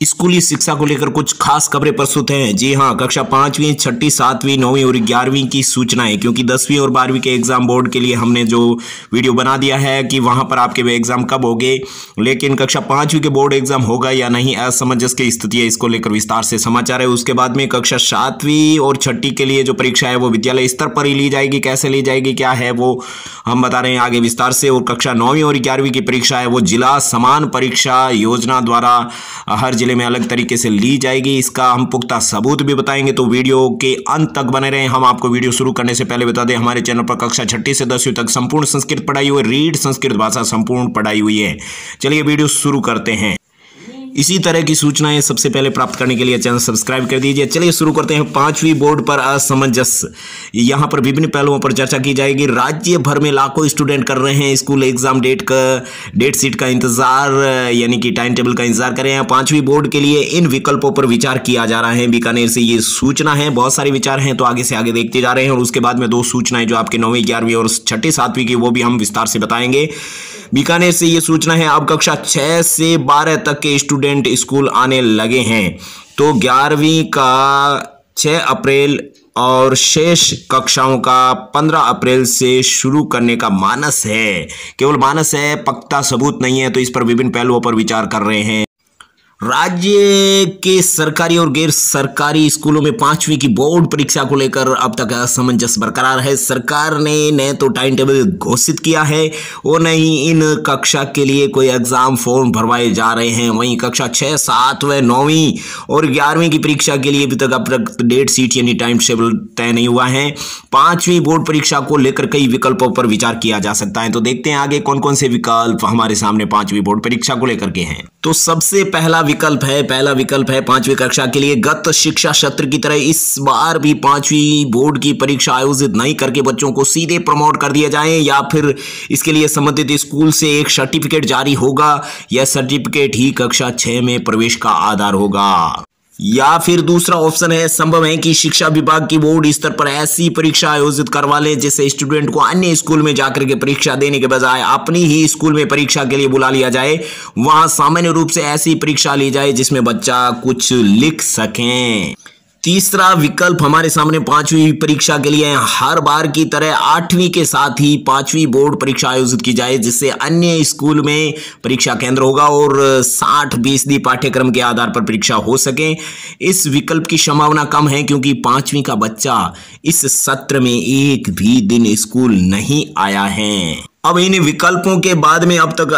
स्कूली शिक्षा को लेकर कुछ खास खबरें प्रस्तुत हैं। जी हां, कक्षा 5वीं, 6ठी, 7वीं, 9वीं और 11वीं की सूचनाएं, क्योंकि 10वीं और 12वीं के एग्जाम बोर्ड के लिए हमने जो वीडियो बना दिया है कि वहां पर आपके एग्जाम कब होंगे, लेकिन कक्षा 5वीं के बोर्ड एग्जाम होगा या नहीं, असमंजस की स्थिति है। इसको लेकर विस्तार से समाचार है। उसके बाद में कक्षा 7वीं और 6ठी के लिए जो परीक्षा है वो विद्यालय स्तर पर ही ली जाएगी। कैसे ली जाएगी, क्या है वो हम बता रहे हैं आगे विस्तार से। और कक्षा 9वीं और 11वीं की परीक्षा है वो जिला समान परीक्षा योजना द्वारा हर जिले में अलग तरीके से ली जाएगी। इसका हम पुख्ता सबूत भी बताएंगे, तो वीडियो के अंत तक बने रहें। हम आपको वीडियो शुरू करने से पहले बता दें, हमारे चैनल पर कक्षा 6ठी से 10वीं तक संपूर्ण संस्कृत पढ़ाई हुई, रीड संस्कृत भाषा संपूर्ण पढ़ाई हुई है। चलिए वीडियो शुरू करते हैं। इसी तरह की सूचनाएं सबसे पहले प्राप्त करने के लिए चैनल सब्सक्राइब कर दीजिए। चलिए शुरू करते हैं। 5वीं बोर्ड पर असमंजस, यहां पर विभिन्न पहलुओं पर चर्चा की जाएगी। राज्य भर में लाखों स्टूडेंट कर रहे हैं स्कूल एग्जाम डेट शीट का इंतजार, यानी कि टाइम टेबल का इंतजार कर रहे हैं। 5वीं बोर्ड के लिए इन विकल्पों पर विचार किया जा रहा है। बीकानेर से ये सूचना है। बहुत सारे विचार हैं, तो आगे से आगे देखते जा रहे हैं। और उसके बाद में 2 सूचनाएं जो आपके 9वीं, 11वीं और 6ठी, 7वीं की, वो भी हम विस्तार से बताएंगे। बीकानेर से ये सूचना है, अब कक्षा 6 से 12 तक के स्टूडेंट स्कूल आने लगे हैं। तो 11वीं का 6 अप्रैल और शेष कक्षाओं का 15 अप्रैल से शुरू करने का मानस है। केवल मानस है, पक्का सबूत नहीं है। तो इस पर विभिन्न पहलुओं पर विचार कर रहे हैं। राज्य के सरकारी और गैर सरकारी स्कूलों में 5वीं की बोर्ड परीक्षा को लेकर अब तक असमंजस बरकरार है। सरकार ने न तो टाइम टेबल घोषित किया है और न ही इन कक्षा के लिए कोई एग्जाम फॉर्म भरवाए जा रहे हैं। वहीं कक्षा 6, 7 व 9वीं और 11वीं की परीक्षा के लिए भी अब तक डेट शीट यानी टाइम टेबल तय नहीं हुआ है। 5वीं बोर्ड परीक्षा को लेकर कई विकल्पों पर विचार किया जा सकता है। तो देखते हैं आगे कौन कौन से विकल्प हमारे सामने 5वीं बोर्ड परीक्षा को लेकर के हैं। तो सबसे पहला विकल्प है 5वीं कक्षा के लिए गत शिक्षा सत्र की तरह इस बार भी 5वीं बोर्ड की परीक्षा आयोजित नहीं करके बच्चों को सीधे प्रमोट कर दिया जाए, या फिर इसके लिए संबंधित स्कूल से एक सर्टिफिकेट जारी होगा। यह सर्टिफिकेट ही कक्षा 6 में प्रवेश का आधार होगा। या फिर दूसरा ऑप्शन है, संभव है कि शिक्षा विभाग की बोर्ड स्तर पर ऐसी परीक्षा आयोजित करवा ले जिससे स्टूडेंट को अन्य स्कूल में जाकर के परीक्षा देने के बजाय अपनी ही स्कूल में परीक्षा के लिए बुला लिया जाए। वहां सामान्य रूप से ऐसी परीक्षा ली जाए जिसमें बच्चा कुछ लिख सकें। तीसरा विकल्प हमारे सामने 5वीं परीक्षा के लिए हर बार की तरह 8वीं के साथ ही 5वीं बोर्ड परीक्षा आयोजित की जाए, जिससे अन्य स्कूल में परीक्षा केंद्र होगा और 60% पाठ्यक्रम के आधार पर परीक्षा हो सके। इस विकल्प की संभावना कम है क्योंकि 5वीं का बच्चा इस सत्र में एक भी दिन स्कूल नहीं आया है। अब इन विकल्पों के बाद में अब तक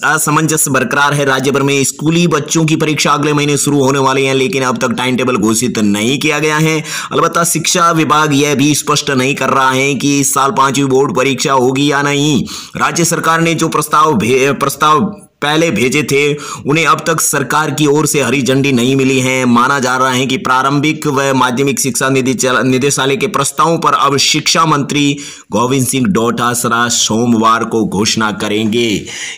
असमंजस बरकरार है। राज्य भर में स्कूली बच्चों की परीक्षा अगले महीने शुरू होने वाली है, लेकिन अब तक टाइम टेबल घोषित नहीं किया गया है। अलबत्ता शिक्षा विभाग यह भी स्पष्ट नहीं कर रहा है कि इस साल 5वीं बोर्ड परीक्षा होगी या नहीं। राज्य सरकार ने जो प्रस्ताव पहले भेजे थे उन्हें अब तक सरकार की ओर से हरी झंडी नहीं मिली है। माना जा रहा है कि प्रारंभिक व माध्यमिक शिक्षा निदेशालय के प्रस्तावों पर अब शिक्षा मंत्री गोविंद सिंह डोटासरा सोमवार को घोषणा करेंगे,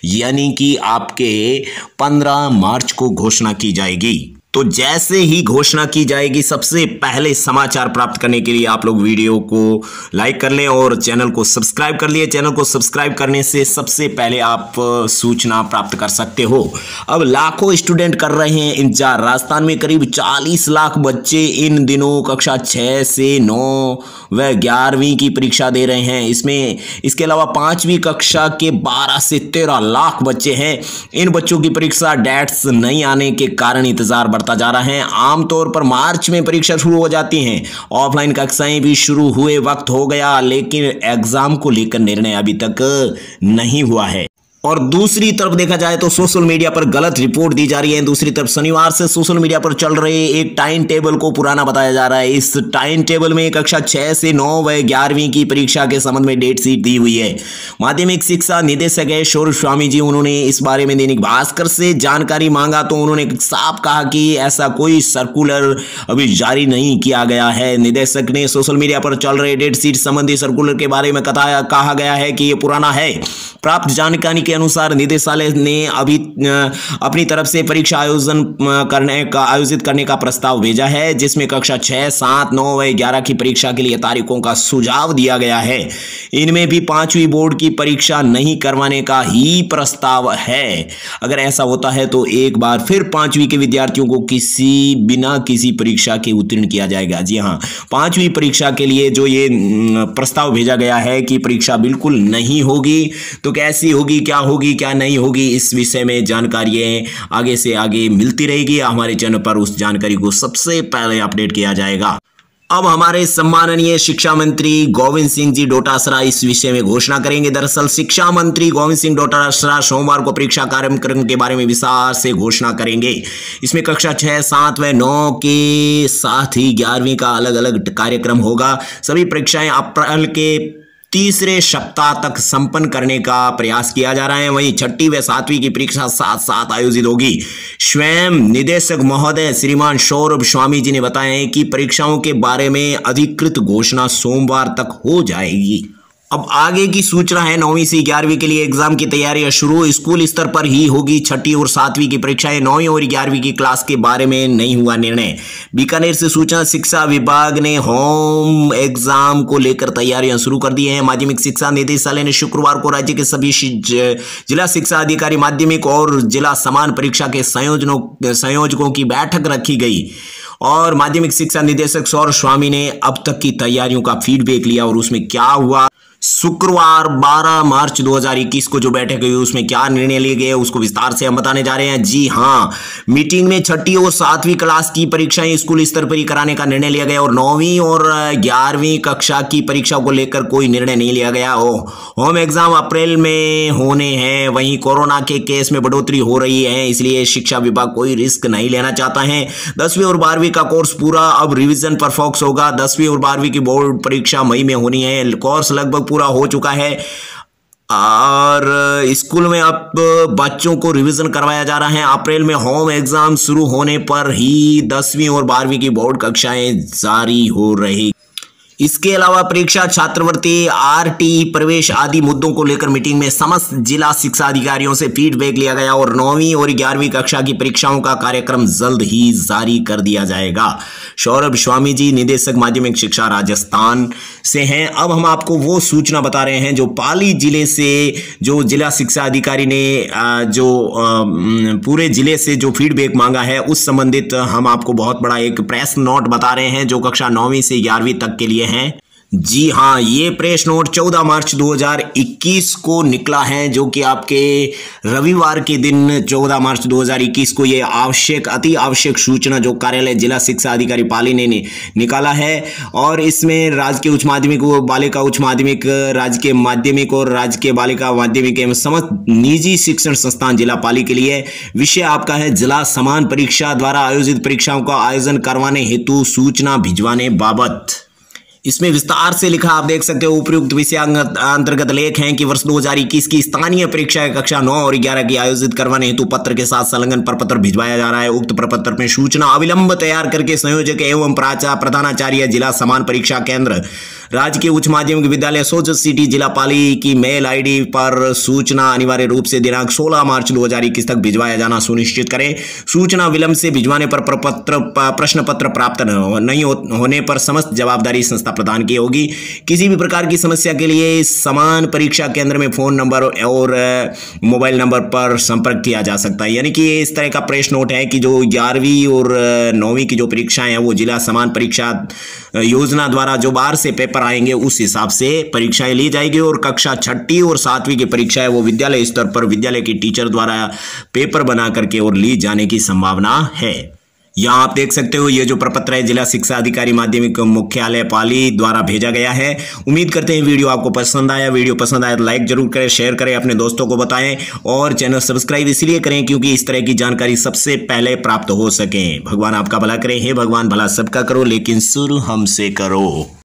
यानी कि आपके 15 मार्च को घोषणा की जाएगी। तो जैसे ही घोषणा की जाएगी, सबसे पहले समाचार प्राप्त करने के लिए आप लोग वीडियो को लाइक कर लें और चैनल को सब्सक्राइब कर लिए। चैनल को सब्सक्राइब करने से सबसे पहले आप सूचना प्राप्त कर सकते हो। अब लाखों स्टूडेंट कर रहे हैं इंतजार। राजस्थान में करीब 40 लाख बच्चे इन दिनों कक्षा 6 से 9 व 11वीं की परीक्षा दे रहे हैं। इसके अलावा 5वीं कक्षा के 12 से 13 लाख बच्चे हैं। इन बच्चों की परीक्षा डेट्स नहीं आने के कारण इंतजार बढ़ता जा रहा है। आमतौर पर मार्च में परीक्षा शुरू हो जाती हैं। ऑफलाइन कक्षाएं भी शुरू हुए वक्त हो गया, लेकिन एग्जाम को लेकर निर्णय अभी तक नहीं हुआ है। और दूसरी तरफ देखा जाए तो सोशल मीडिया पर गलत रिपोर्ट दी जा रही है। दूसरी तरफ शनिवार से सोशल मीडिया पर चल रहे एक टाइम टेबल को पुराना बताया जा रहा है। इस टाइम टेबल में कक्षा 6 से 9 व 11वीं की परीक्षा के संबंध में डेट शीट दी हुई है। माध्यमिक शिक्षा निदेशक है सौरभ स्वामी जी, उन्होंने इस बारे में दैनिक भास्कर से जानकारी मांगा तो उन्होंने साफ कहा कि ऐसा कोई सर्कुलर अभी जारी नहीं किया गया है। निदेशक ने सोशल मीडिया पर चल रहे डेट शीट संबंधी सर्कुलर के बारे में कहा गया है कि यह पुराना है। प्राप्त जानकारी के अनुसार निदेशालय ने अभी अपनी तरफ से परीक्षा आयोजित करने का प्रस्ताव भेजा है, जिसमें कक्षा 6, 7, 9 व 11 की परीक्षा के लिए तारीखों का सुझाव दिया गया है। इनमें भी 5वीं बोर्ड की परीक्षा नहीं करवाने का ही प्रस्ताव है। अगर ऐसा होता है तो एक बार फिर 5वीं के विद्यार्थियों को बिना किसी परीक्षा के उत्तीर्ण किया जाएगा। जी हाँ, 5वीं परीक्षा के लिए जो ये प्रस्ताव भेजा गया है कि परीक्षा बिल्कुल नहीं होगी, तो कैसी होगी, क्या नहीं होगी, इस विषय में जानकारी आगे से आगे मिलती रहेगी। हमारे चैनल पर उस जानकारी को सबसे पहले अपडेट किया जाएगा। अब हमारे सम्माननीय शिक्षा मंत्री गोविंद सिंह जी डोटासरा इस विषय में घोषणा करेंगे। दरअसल शिक्षा मंत्री गोविंद सिंह डोटासरा सोमवार को परीक्षा कार्यक्रम के बारे में विस्तार से घोषणा करेंगे। इसमें कक्षा 6, 7 व 9 के साथ ही 11वीं का अलग अलग कार्यक्रम होगा। सभी परीक्षाएं अप्रैल के तीसरे सप्ताह तक संपन्न करने का प्रयास किया जा रहा है। वहीं 6ठी व 7वीं की परीक्षा साथ साथ आयोजित होगी। स्वयं निदेशक महोदय श्रीमान सौरभ स्वामी जी ने बताया है कि परीक्षाओं के बारे में अधिकृत घोषणा सोमवार तक हो जाएगी। अब आगे की सूचना है, 9वीं से 11वीं के लिए एग्जाम की तैयारियां शुरू स्कूल स्तर पर ही होगी। 6ठी और 7वीं की परीक्षाएं 9वीं और 11वीं की क्लास के बारे में नहीं हुआ निर्णय। बीकानेर से सूचना शिक्षा विभाग ने होम एग्जाम को लेकर तैयारियां शुरू कर दी हैं। माध्यमिक शिक्षा निदेशालय ने शुक्रवार को राज्य के सभी जिला शिक्षा अधिकारी माध्यमिक और जिला समान परीक्षा के संयोजकों की बैठक रखी गई और माध्यमिक शिक्षा निदेशक सौरभ स्वामी ने अब तक की तैयारियों का फीडबैक लिया और उसमें क्या हुआ। शुक्रवार 12 मार्च 2021 को जो बैठक हुई उसमें क्या निर्णय लिए गए उसको विस्तार से हम बताने जा रहे हैं। जी हाँ, मीटिंग में 6ठी और 7वीं क्लास की परीक्षाएं स्कूल स्तर पर ही कराने का निर्णय लिया गया और 9वीं और 11वीं कक्षा की परीक्षा को लेकर कोई निर्णय नहीं लिया गया। होम एग्जाम अप्रैल में होने हैं। वहीं कोरोना के केस में बढ़ोतरी हो रही है, इसलिए शिक्षा विभाग कोई रिस्क नहीं लेना चाहता है। 10वीं और 12वीं का कोर्स पूरा अब रिविजन पर फोकस होगा। 10वीं और 12वीं की बोर्ड परीक्षा मई में होनी है। कोर्स लगभग पूरा हो चुका है और स्कूल में अब बच्चों को रिवीजन करवाया जा रहा है। अप्रैल में होम एग्जाम शुरू होने पर ही 10वीं और 12वीं की बोर्ड कक्षाएं जारी हो रही। इसके अलावा परीक्षा, छात्रवृत्ति, आरटी, प्रवेश आदि मुद्दों को लेकर मीटिंग में समस्त जिला शिक्षा अधिकारियों से फीडबैक लिया गया और 9वीं और 11वीं कक्षा की परीक्षाओं का कार्यक्रम जल्द ही जारी कर दिया जाएगा। सौरभ स्वामी जी निदेशक माध्यमिक शिक्षा राजस्थान से हैं। अब हम आपको वो सूचना बता रहे हैं जो पाली जिले से जो जिला शिक्षा अधिकारी ने जो पूरे जिले से जो फीडबैक मांगा है उस संबंधित हम आपको बहुत बड़ा एक प्रेस नोट बता रहे हैं जो कक्षा 9वीं से 11वीं तक के लिए हैं। जी हाँ, ये प्रेस नोट 14 मार्च 2021 को निकला है, जो कि आपके रविवार के दिन 14 मार्च 2021 को ये अति आवश्यक सूचना जो कार्यालय जिला शिक्षा अधिकारी पाली ने निकाला है। और इसमें राजकीय उच्च माध्यमिक, बालिका उच्च माध्यमिक, राजकीय माध्यमिक और राजकीय बालिका माध्यमिक एवं समस्त निजी शिक्षण संस्थान जिला पाली के लिए विषय आपका है जिला समान परीक्षा द्वारा आयोजित परीक्षाओं का आयोजन करवाने हेतु सूचना भिजवाने बाबत। इसमें विस्तार से लिखा आप देख सकते हो। उपयुक्त विषय अंतर्गत लेख हैं कि वर्ष 2021 की स्थानीय परीक्षा कक्षा 9 और 11 की आयोजित करवाने हेतु पत्र के साथ संलग्न प्रपत्र भिजवाया जा रहा है। उक्त प्रपत्र में सूचना अविलंब तैयार करके संयोजक एवं प्रधानाचार्य जिला समान परीक्षा केंद्र राजकीय उच्च माध्यमिक विद्यालय सोजत सिटी जिला पाली की मेल आईडी पर सूचना अनिवार्य रूप से दिनांक 16 मार्च 2021 तक भिजवाया जाना सुनिश्चित करें। सूचना विलंब से भिजवाने पर प्रश्न पत्र प्राप्त नहीं होने पर समस्त जवाबदारी संस्था प्रदान की होगी। किसी भी प्रकार की समस्या के लिए समान परीक्षा केंद्र में फोन नंबर और मोबाइल नंबर पर संपर्क किया जा सकता है। यानी कि इस तरह का प्रेस नोट है कि जो 11वीं और 9वीं की जो परीक्षाएं हैं वो जिला समान परीक्षा योजना द्वारा जो बाहर से पेपर आएंगे उस हिसाब से परीक्षाएं ली जाएगी और कक्षा 6ठी और 7वीं की परीक्षाएं वो विद्यालय स्तर पर विद्यालय की टीचर द्वारा पेपर बना करके और ली जाने की संभावना है। यहाँ आप देख सकते हो ये जो प्रपत्र है जिला शिक्षा अधिकारी माध्यमिक मुख्यालय पाली द्वारा भेजा गया है। उम्मीद करते हैं वीडियो आपको पसंद आया। वीडियो पसंद आया तो लाइक जरूर करें, शेयर करें, अपने दोस्तों को बताएं और चैनल सब्सक्राइब इसलिए करें क्योंकि इस तरह की जानकारी सबसे पहले प्राप्त हो सके। भगवान आपका भला करे। हे भगवान भला सबका करो लेकिन शुरू हमसे करो।